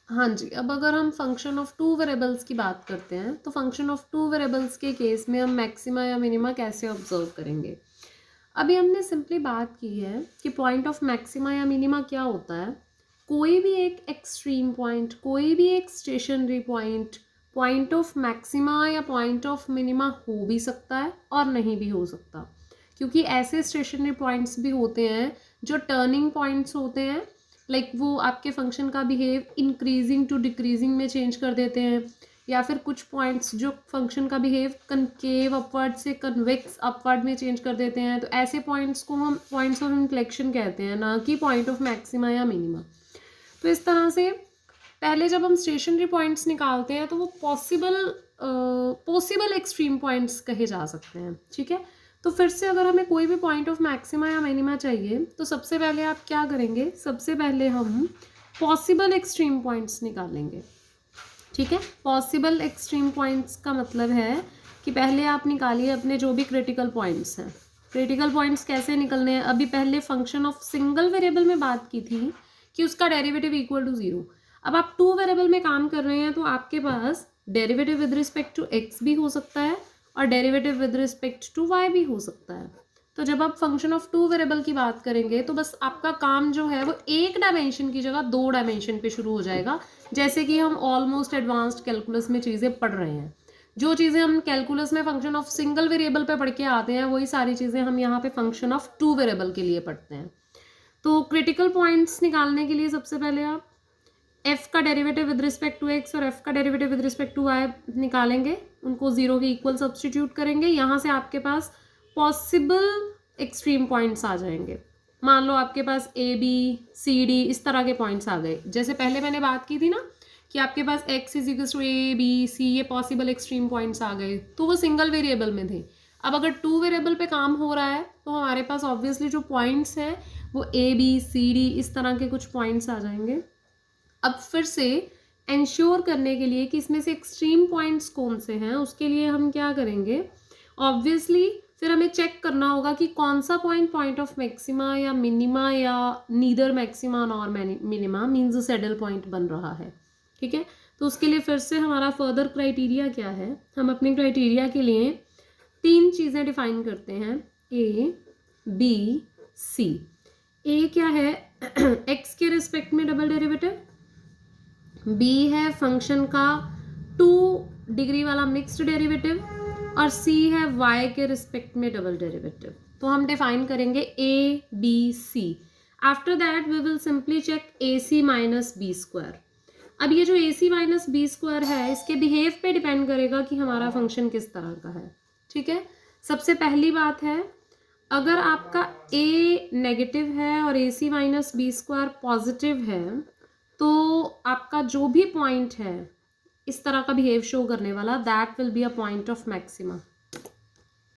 हाँ जी, अब अगर हम फंक्शन ऑफ टू वेरिएबल्स की बात करते हैं तो फंक्शन ऑफ टू वेरिएबल्स के केस में हम मैक्सिमा या मिनिमा कैसे ऑब्जर्व करेंगे। अभी हमने सिंपली बात की है कि पॉइंट ऑफ मैक्सिमा या मिनिमा क्या होता है। कोई भी एक एक्सट्रीम पॉइंट, कोई भी एक stationary point point of maxima या पॉइंट ऑफ मिनिमा हो भी सकता है और नहीं भी हो सकता, क्योंकि ऐसे स्टेशनरी पॉइंट्स भी होते हैं जो टर्निंग पॉइंट्स होते हैं। लाइक वो आपके फंक्शन का बिहेव इंक्रीजिंग टू डिक्रीजिंग में चेंज कर देते हैं, या फिर कुछ पॉइंट्स जो फंक्शन का बिहेव कनकेव अपवर्ड से कन्वेक्स अपवर्ड में चेंज कर देते हैं। तो ऐसे पॉइंट्स को हम पॉइंट्स ऑफ इन्फ्लेक्शन कहते हैं, ना कि पॉइंट ऑफ मैक्सिमा या मिनिमा। तो इस तरह से पहले जब हम स्टेशनरी पॉइंट्स निकालते हैं तो वो पॉसिबल एक्सट्रीम पॉइंट्स कहे जा सकते हैं, ठीक है। तो फिर से अगर हमें कोई भी पॉइंट ऑफ मैक्सिमा या मिनिमा चाहिए तो सबसे पहले आप क्या करेंगे, सबसे पहले हम पॉसिबल एक्सट्रीम पॉइंट्स निकालेंगे, ठीक है। पॉसिबल एक्सट्रीम पॉइंट्स का मतलब है कि पहले आप निकालिए अपने जो भी क्रिटिकल पॉइंट्स हैं। क्रिटिकल पॉइंट्स कैसे निकलने हैं, अभी पहले फंक्शन ऑफ सिंगल वेरिएबल में बात की थी कि उसका डेरिवेटिव इक्वल टू 0। अब आप टू वेरिएबल में काम कर रहे हैं तो आपके पास derivative with respect to X भी हो सकता है और derivative with respect to Y भी हो सकता है। तो जब आप फंक्शन ऑफ टू वेरिएबल की बात करेंगे तो बस आपका काम जो है वो एक डायमेंशन की जगह दो डायमेंशन पे शुरू हो जाएगा। जैसे कि हम ऑलमोस्ट एडवांस्ड कैलकुलस में चीज़ें पढ़ रहे हैं, जो चीज़ें हम कैलकुलस में फंक्शन ऑफ सिंगल वेरिएबल पे पढ़ के आते हैं वही सारी चीज़ें हम यहाँ पे फंक्शन ऑफ टू वेरिएबल के लिए पढ़ते हैं। तो क्रिटिकल पॉइंट्स निकालने के लिए सबसे पहले आप एफ का derivative with respect to X और एफ का derivative with respect to Y निकालेंगे, उनको जीरो के इक्वल सब्सटीट्यूट करेंगे। यहाँ से आपके पास पॉसिबल एक्सट्रीम पॉइंट्स आ जाएंगे। मान लो आपके पास ए बी सी डी इस तरह के पॉइंट्स आ गए, जैसे पहले मैंने बात की थी ना कि आपके पास X is equal to A B C, ये पॉसिबल एक्सट्रीम पॉइंट्स आ गए, तो वो सिंगल वेरिएबल में थे। अब अगर टू वेरिएबल पे काम हो रहा है तो हमारे पास ऑब्वियसली जो पॉइंट्स हैं वो ए बी सी डी इस तरह के कुछ पॉइंट्स आ जाएंगे। अब फिर से इंश्योर करने के लिए कि इसमें से एक्सट्रीम पॉइंट्स कौन से हैं, उसके लिए हम क्या करेंगे, ऑब्वियसली फिर हमें चेक करना होगा कि कौन सा पॉइंट पॉइंट ऑफ मैक्सिमा या मिनिमा या neither maxima nor minima means saddle point बन रहा है, ठीक है। तो उसके लिए फिर से हमारा फर्दर क्राइटेरिया क्या है, हम अपने क्राइटेरिया के लिए तीन चीज़ें डिफाइन करते हैं, ए बी सी। ए क्या है, एक्स के रिस्पेक्ट में डबल डेरिवेटिव, बी है फंक्शन का 2 डिग्री वाला मिक्स्ड डेरिवेटिव और सी है वाई के रिस्पेक्ट में डबल डेरिवेटिव। तो हम डिफाइन करेंगे A B C. After that we will simply check A C minus B square. अब ये जो A C minus B square है इसके बिहेव पे डिपेंड करेगा कि हमारा फंक्शन किस तरह का है, ठीक है। सबसे पहली बात है, अगर आपका ए नेगेटिव है और ए C minus B square positive है तो आपका जो भी पॉइंट है इस तरह का बिहेव शो करने वाला, that will be a point of maxima.